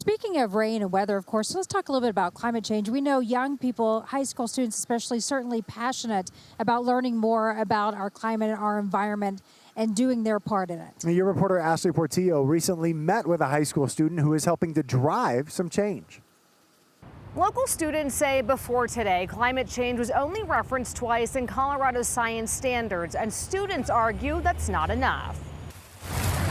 Speaking of rain and weather, of course, let's talk a little bit about climate change. We know young people, high school students especially, certainly passionate about learning more about our climate and our environment and doing their part in it. Your reporter Ashley Portillo recently met with a high school student who is helping to drive some change. Local students say before today, climate change was only referenced twice in Colorado's science standards, and students argue that's not enough.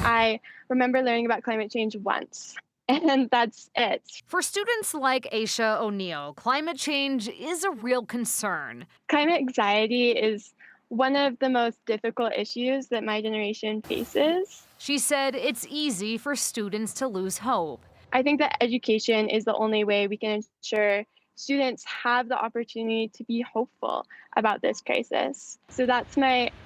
I remember learning about climate change once, and that's it. For students like Aisha O'Neill, climate change is a real concern. Climate anxiety is one of the most difficult issues that my generation faces. She said it's easy for students to lose hope. I think that education is the only way we can ensure students have the opportunity to be hopeful about this crisis. So that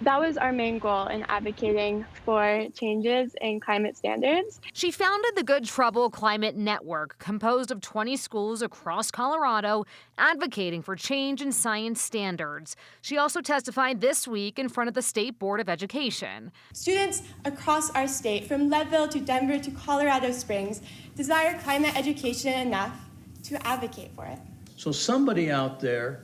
was our main goal in advocating for changes in climate standards. She founded the Good Trouble Climate Network, composed of 20 schools across Colorado, advocating for change in science standards. She also testified this week in front of the State Board of Education. Students across our state, from Leadville to Denver to Colorado Springs, desire climate education enough to advocate for it. So somebody out there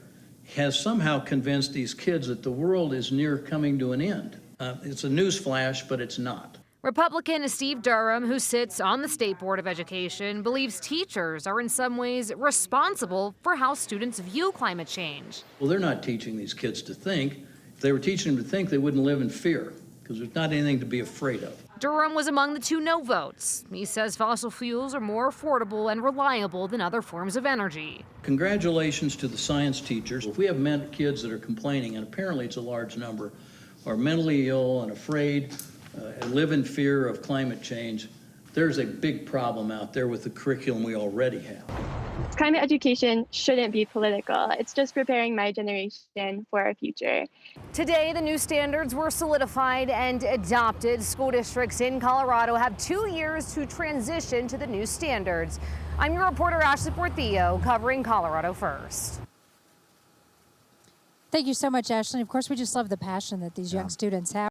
has somehow convinced these kids that the world is near coming to an end. It's a news flash, but it's not. Republican Steve Durham, who sits on the State Board of Education, believes teachers are in some ways responsible for how students view climate change. Well, they're not teaching these kids to think. If they were teaching them to think, they wouldn't live in fear, because there's not anything to be afraid of. Durham was among the 2 no votes. He says fossil fuels are more affordable and reliable than other forms of energy. Congratulations to the science teachers. If we have kids that are complaining, and apparently it's a large number, are mentally ill and afraid and live in fear of climate change, there's a big problem out there with the curriculum we already have. Climate education shouldn't be political. It's just preparing my generation for our future. Today, the new standards were solidified and adopted. School districts in Colorado have 2 years to transition to the new standards. I'm your reporter, Ashley Portillo, covering Colorado First. Thank you so much, Ashley. Of course, we just love the passion that these young students have.